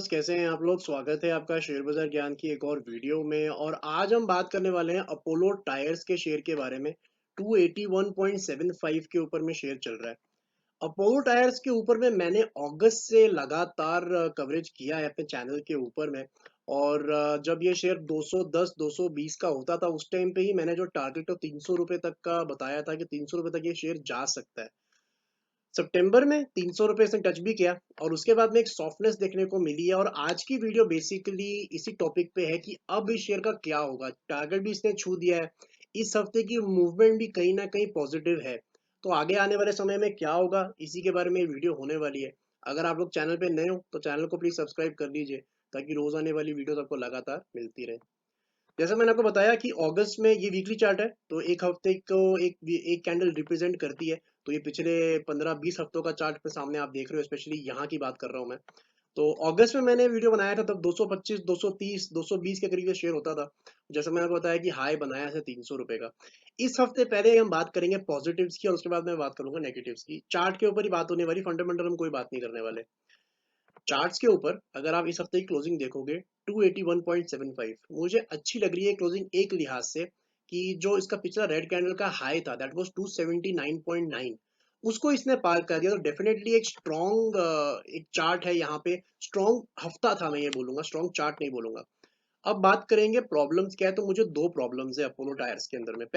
Viewers, कैसे हैं आप लोग। स्वागत है आपका शेयर बाजार ज्ञान की एक और वीडियो में। और आज हम बात करने वाले हैं अपोलो टायर्स के शेयर के बारे में। 281.75 के ऊपर में शेयर चल रहा है। अपोलो टायर्स के ऊपर में मैंने अगस्त से लगातार कवरेज किया है अपने चैनल के ऊपर में। और जब ये शेयर 210 220 का होता था उस टाइम पे ही मैंने जो टारगेट 300 रुपए तक का बताया था कि 300 रुपए तक ये शेयर जा सकता है। सितंबर में 300 रुपए से टच भी किया और उसके बाद में एक सॉफ्टनेस देखने को मिली है। और आज की वीडियो बेसिकली इसी टॉपिक पे है कि अब इस शेयर का क्या होगा। टारगेट भी इसने छू दिया है। इस हफ्ते की मूवमेंट भी कहीं ना कहीं पॉजिटिव है। तो आगे आने वाले समय में क्या होगा, इसी के बारे में वीडियो होने वाली है। अगर आप लोग चैनल पे नए हो तो चैनल को प्लीज सब्सक्राइब कर लीजिए, ताकि रोज आने वाली वीडियो आपको लगातार मिलती रहे। जैसे मैंने आपको बताया कि अगस्त में ये वीकली चार्ट है, तो एक हफ्ते को एक कैंडल रिप्रेजेंट करती है। तो ये पिछले 15-20 हफ्तों का चार्ट पे सामने आप देख रहे हो, स्पेशली यहाँ की बात कर रहा हूँ मैं। तो अगस्त में मैंने वीडियो बनाया था, तब 225 230 220 के करीब ये शेयर होता था। जैसे मैंने आपको बताया कि हाई बनाया है 300 रुपए का। इस हफ्ते पहले हम बात करेंगे पॉजिटिव्स की और उसके बाद मैं बात करूंगा नेगेटिव्स की। चार्ट के ऊपर ही बात होने वाली, फंडामेंटल हम कोई बात नहीं करने वाले। चार्ट्स के ऊपर अगर आप इस हफ्ते की क्लोजिंग देखोगे 281.75 मुझे अच्छी लग रही है क्लोजिंग एक लिहाज से, कि जो इसका पिछला रेड कैंडल का हाई था दैट वाज 279.9, उसको इसने पार कर दिया। तो डेफिनेटली एक स्ट्रॉन्ग एक चार्ट है यहाँ पे। स्ट्रॉन्ग हफ्ता था, मैं ये बोलूंगा, स्ट्रॉन्ग चार्ट नहीं बोलूंगा। अब बात करेंगे प्रॉब्लम्स क्या है, तो मुझे दो प्रॉब्लम्स है अपोलो टायर्स के अंदर में।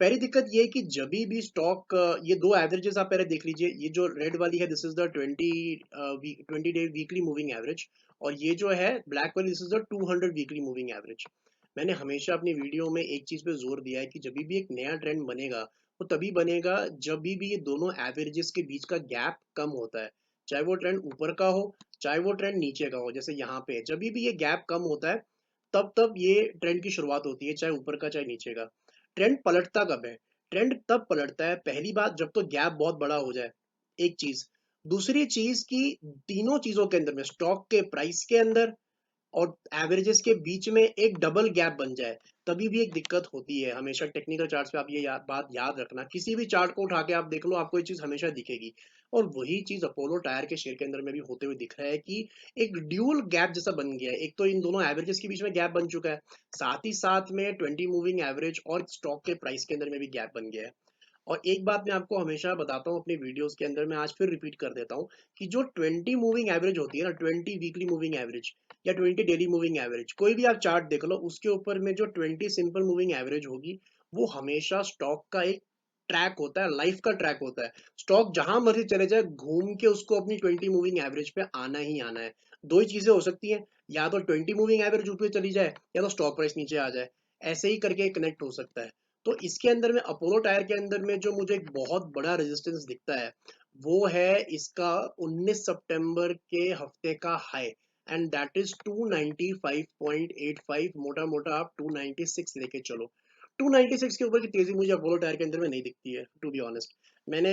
पहली दिक्कत ये है कि जब भी स्टॉक, ये दो एवरेजेस आप पहले देख लीजिए। ये जो रेड वाली है this is the 20 day weekly moving average, और ये जो है ब्लैक वाली this is the 200 weekly moving average. मैंने हमेशा अपनी वीडियो में एक चीज पे जोर दिया है कि जब भी एक नया ट्रेंड बनेगा वो तभी बनेगा जब भी ये दोनों एवरेजेस के बीच का गैप कम होता है। चाहे वो ट्रेंड ऊपर का हो, चाहे वो ट्रेंड नीचे का हो। जैसे यहाँ पे जब भी ये गैप कम होता है, तब तब ये ट्रेंड की शुरुआत होती है, चाहे ऊपर का चाहे नीचे का। ट्रेंड पलटता कब है? ट्रेंड तब पलटता है पहली बात जब तो गैप बहुत बड़ा हो जाए, एक चीज। दूसरी चीज की तीनों चीजों के अंदर में, स्टॉक के प्राइस के अंदर और एवरेजेस के बीच में एक डबल गैप बन जाए, तभी भी एक दिक्कत होती है। हमेशा टेक्निकल चार्ट्स पे आप ये बात याद रखना, किसी भी चार्ट को उठा के आप देख लो, आपको ये चीज हमेशा दिखेगी। और वही चीज अपोलो टायर के शेयर के अंदर में भी होते हुए दिख रहा है कि एक ड्यूल गैप जैसा बन गया है। एक तो इन दोनों एवरेजेस के बीच में गैप बन चुका है, साथ ही साथ में 20 मूविंग एवरेज और स्टॉक के प्राइस के अंदर में भी गैप बन गया है। और एक बात मैं आपको हमेशा बताता हूँ अपनी वीडियोस के अंदर, मैं आज फिर रिपीट कर देता हूँ कि जो 20 मूविंग एवरेज होती है ना, 20 वीकली मूविंग एवरेज या 20 डेली मूविंग एवरेज, कोई भी आप चार्ट देख लो, उसके ऊपर में जो 20 सिंपल मूविंग एवरेज होगी, वो हमेशा स्टॉक का एक ट्रैक होता है, लाइफ का ट्रैक होता है। स्टॉक जहां मर्जी चले जाए, घूम के उसको अपनी 20 मूविंग एवरेज पे आना ही आना है। दो ही चीजें हो सकती हैं, या तो 20 मूविंग एवरेज ऊपर चली जाए या तो स्टॉक प्राइस नीचे आ जाए। ऐसे ही करके कनेक्ट हो सकता है। तो इसके अंदर में अपोलो टायर के अंदर में जो मुझे एक बहुत बड़ा रेजिस्टेंस दिखता है, वो है इसका 19 सितंबर के हफ्ते का हाई, एंड दैट इज 295.85। मोटा मोटा आप 296 लेके चलो। 296 के ऊपर की तेजी मुझे अपोलो टायर के अंदर में नहीं दिखती है, टू बी ऑनेस्ट। मैंने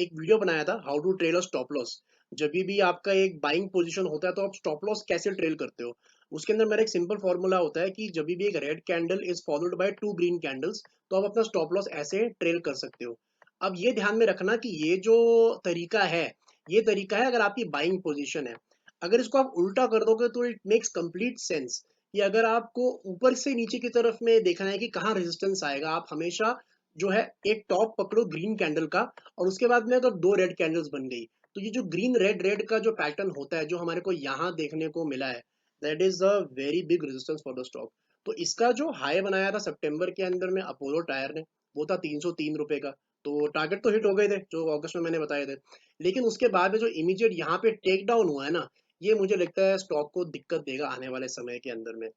एक वीडियो बनाया था, how to trail a stop loss. जब भी आपका एक बाइंग पोजीशन होता है तो आप स्टॉप लॉस कैसे ट्रेल करते हो, उसके अंदर मेरा एक सिंपल फॉर्मूला होता है कि जब भी एक red candle is followed by two green candles, तो आप अपना स्टॉप लॉस ऐसे ट्रेल कर सकते हो। अब ये ध्यान में रखना कि ये जो तरीका है, ये तरीका है अगर आपकी बाइंग पोजीशन है। अगर इसको आप उल्टा कर दोगे तो इट मेक्स कंप्लीट सेंस, कि अगर आपको ऊपर से नीचे की तरफ में देखना है कि कहाँ रेजिस्टेंस आएगा, आप हमेशा जो है एक टॉप पकड़ो ग्रीन कैंडल का, और उसके बाद में अगर दो रेड कैंडल्स बन गई, तो ये जो ग्रीन रेड रेड का जो पैटर्न होता है, जो हमारे को यहाँ देखने को मिला है, that is a very big resistance for the stock. तो इसका जो हाई बनाया था सितंबर के अंदर में अपोलो टायर ने, वो था 303 रुपए का। तो टारगेट तो हिट हो गए थे जो अगस्त में मैंने बताए थे। लेकिन उसके बाद में जो इमीडिएट यहाँ पे टेक डाउन हुआ है ना, ये मुझे लगता है स्टॉक को दिक्कत देगा आने वाले समय के अंदर में।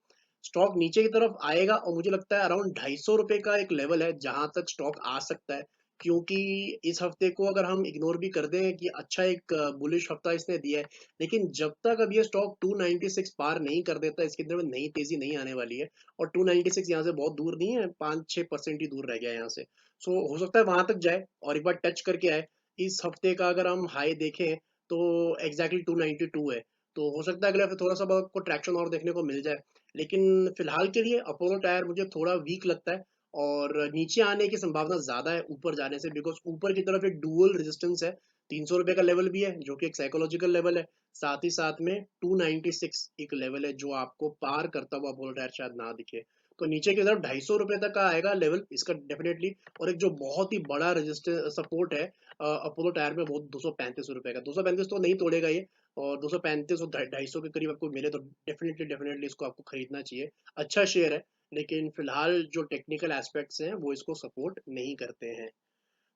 स्टॉक नीचे की तरफ आएगा और मुझे लगता है अराउंड 250 रुपए का एक लेवल है जहां तक स्टॉक आ सकता है। क्योंकि इस हफ्ते को अगर हम इग्नोर भी कर दें कि अच्छा एक बुलिश हफ्ता इसने दिया है, लेकिन जब तक अब ये स्टॉक 296 पार नहीं कर देता, इसके अंदर में नई तेजी नहीं आने वाली है। और 296 यहाँ से बहुत दूर नहीं है, 5-6% ही दूर रह गया है यहाँ से। सो हो सकता है वहां तक जाए और एक बार टच करके आए। इस हफ्ते का अगर हम हाई देखें तो एग्जैक्टली 292 है। तो हो सकता है अगले हफ्ते थोड़ा सा बहुत आपको ट्रैक्शन और देखने को मिल जाए। लेकिन फिलहाल के लिए अपोलो टायर मुझे थोड़ा वीक लगता है। और नीचे आने की संभावना ज्यादा है ऊपर जाने से, बिकॉज ऊपर की तरफ एक डुअल रेजिस्टेंस है ₹300 का लेवल भी है जो कि एक साइकोलॉजिकल लेवल है, साथ ही साथ में 296 एक लेवल है जो आपको पार करता हुआ अपोलो टायर शायद ना दिखे। तो नीचे की तरफ ₹250 तक का आएगा लेवल इसका डेफिनेटली। और एक जो बहुत ही बड़ा रजिस्टर सपोर्ट है अपोलो टायर में, वो ₹235 का। 235 तो नहीं तोड़ेगा ये, और 235 और 250 के करीब आपको मिले तो डेफिनेटली डेफिनेटली इसको आपको खरीदना चाहिए। अच्छा शेयर है, लेकिन फिलहाल जो टेक्निकल एस्पेक्ट्स हैं वो इसको सपोर्ट नहीं करते हैं।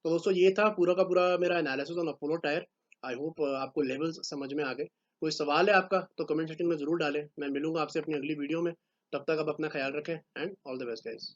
तो दोस्तों ये था पूरा का पूरा मेरा analysis on Apollo tyre. I hope आपको लेवल्स समझ में आ गए। कोई सवाल है आपका तो कमेंट सेक्शन में ज़रूर डालें। मैं मिलूंगा आपसे अपनी अगली वीडियो में। तब तक आप अपना ख्याल रखें and all the best guys.